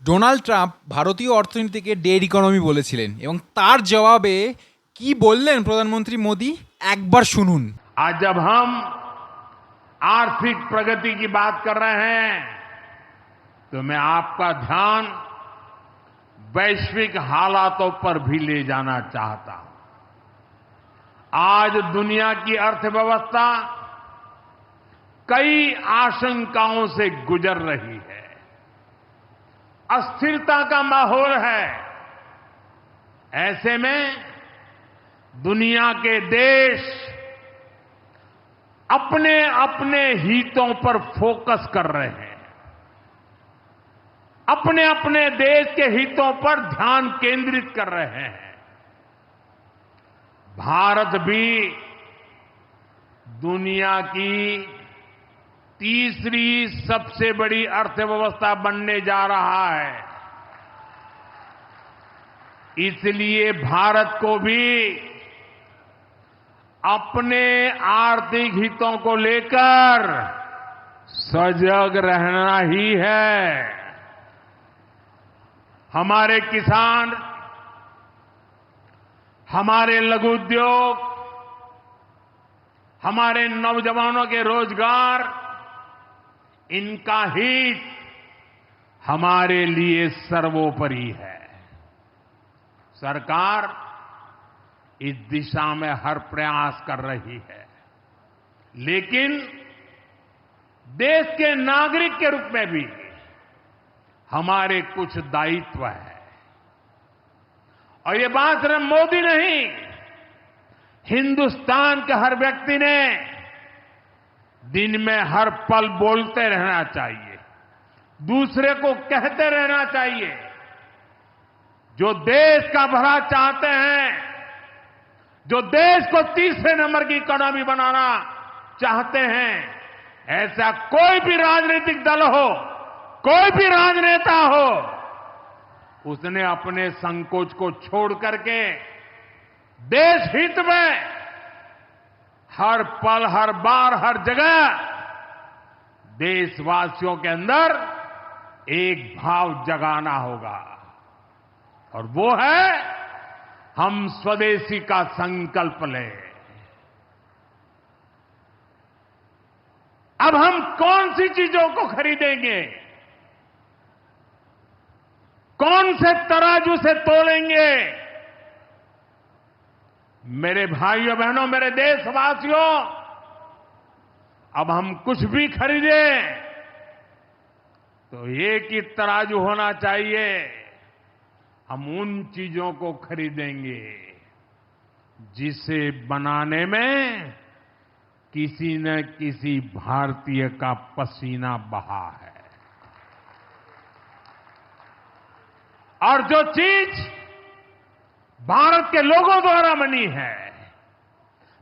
Donald Trump ভারতীয় অর্থনীতিকে dead economy বলেছিলেন এবং তার জবাবে কি বললেন প্রধানমন্ত্রী মোদি একবার শুনুন। आज जब हम आर्थिक प्रगति की बात कर रहे हैं तो मैं आपका ध्यान वैश्विक हालातों पर भी ले जाना चाहता हूं। आज दुनिया की अर्थव्यवस्था कई आशंकाओं से गुजर रही है। अस्थिरता का माहौल है। ऐसे में दुनिया के देश अपने अपने हितों पर फोकस कर रहे हैं। अपने अपने देश के हितों पर ध्यान केंद्रित कर रहे हैं। भारत भी दुनिया की तीसरी सबसे बड़ी अर्थव्यवस्था बनने जा रहा है। इसलिए भारत को भी अपने आर्थिक हितों को लेकर सजग रहना ही है। हमारे किसान, हमारे लघु उद्योग, हमारे नौजवानों के रोजगार, इनका हित हमारे लिए सर्वोपरि है। सरकार इस दिशा में हर प्रयास कर रही है, लेकिन देश के नागरिक के रूप में भी हमारे कुछ दायित्व है। और ये बात सिर्फ मोदी नहीं, हिंदुस्तान के हर व्यक्ति ने दिन में हर पल बोलते रहना चाहिए, दूसरे को कहते रहना चाहिए। जो देश का भला चाहते हैं, जो देश को तीसरे नंबर की इकोनॉमी बनाना चाहते हैं, ऐसा कोई भी राजनीतिक दल हो, कोई भी राजनेता हो, उसने अपने संकोच को छोड़ करके देश हित में हर पल, हर बार, हर जगह देशवासियों के अंदर एक भाव जगाना होगा, और वो है हम स्वदेशी का संकल्प लें। अब हम कौन सी चीजों को खरीदेंगे, कौन से तराजू से तोलेंगे? मेरे भाइयों बहनों, मेरे देशवासियों, अब हम कुछ भी खरीदें तो एक ही तराजू होना चाहिए। हम उन चीजों को खरीदेंगे जिसे बनाने में किसी न किसी भारतीय का पसीना बहा है। और जो चीज भारत के लोगों द्वारा बनी है,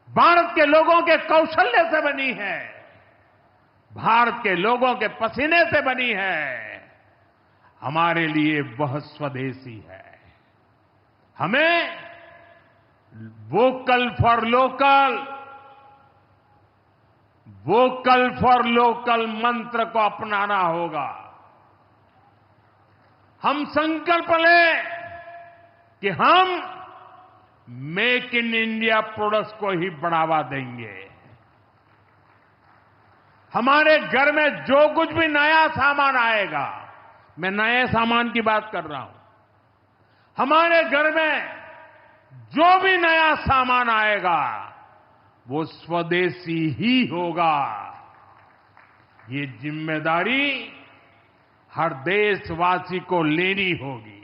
भारत के लोगों के कौशल्य से बनी है, भारत के लोगों के पसीने से बनी है, हमारे लिए वह स्वदेशी है। हमें vocal for local, vocal for local मंत्र को अपनाना होगा। हम संकल्प लें कि हम मेक इन इंडिया प्रोडक्ट्स को ही बढ़ावा देंगे। हमारे घर में जो कुछ भी नया सामान आएगा, मैं नए सामान की बात कर रहा हूं, हमारे घर में जो भी नया सामान आएगा वो स्वदेशी ही होगा। ये जिम्मेदारी हर देशवासी को लेनी होगी।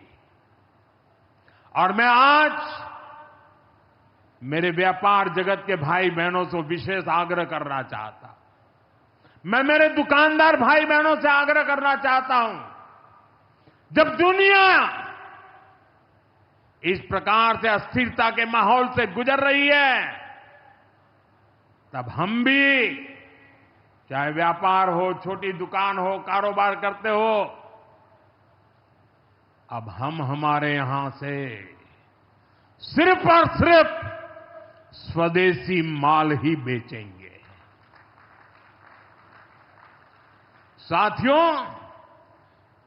और मैं आज मेरे व्यापार जगत के भाई बहनों से विशेष आग्रह करना चाहता हूं। मैं मेरे दुकानदार भाई बहनों से आग्रह करना चाहता हूं, जब दुनिया इस प्रकार से अस्थिरता के माहौल से गुजर रही है, तब हम भी, चाहे व्यापार हो, छोटी दुकान हो, कारोबार करते हो, अब हम हमारे यहां से सिर्फ और सिर्फ स्वदेशी माल ही बेचेंगे। साथियों,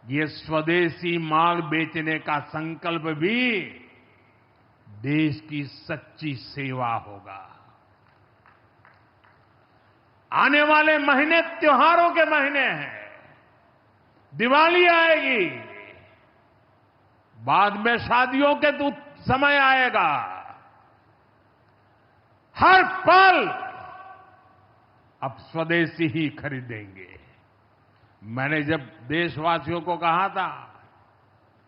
ये स्वदेशी माल बेचने का संकल्प भी देश की सच्ची सेवा होगा। आने वाले महीने त्योहारों के महीने हैं, दिवाली आएगी, बाद में शादियों के तो समय आएगा। हर पल अब स्वदेशी ही खरीदेंगे। मैंने जब देशवासियों को कहा था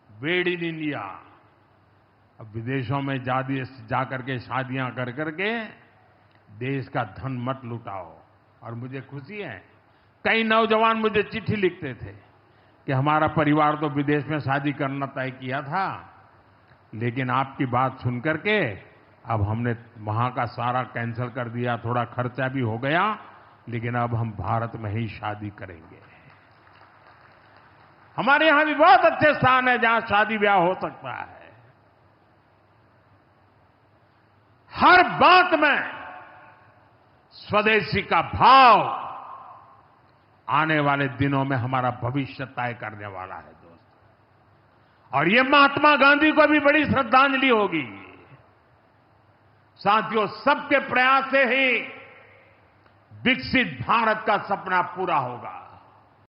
मेड इन इंडिया, अब विदेशों में जाकर के शादियां कर करके देश का धन मत लुटाओ। और मुझे खुशी है, कई नौजवान मुझे चिट्ठी लिखते थे कि हमारा परिवार तो विदेश में शादी करना तय किया था, लेकिन आपकी बात सुन करके अब हमने वहां का सारा कैंसिल कर दिया, थोड़ा खर्चा भी हो गया, लेकिन अब हम भारत में ही शादी करेंगे। हमारे यहां भी बहुत अच्छे स्थान है जहां शादी ब्याह हो सकता है। हर बात में स्वदेशी का भाव आने वाले दिनों में हमारा भविष्य तय करने वाला है दोस्त। और ये महात्मा गांधी को भी बड़ी श्रद्धांजलि होगी। साथियों, सबके प्रयास से ही विकसित भारत का सपना पूरा होगा।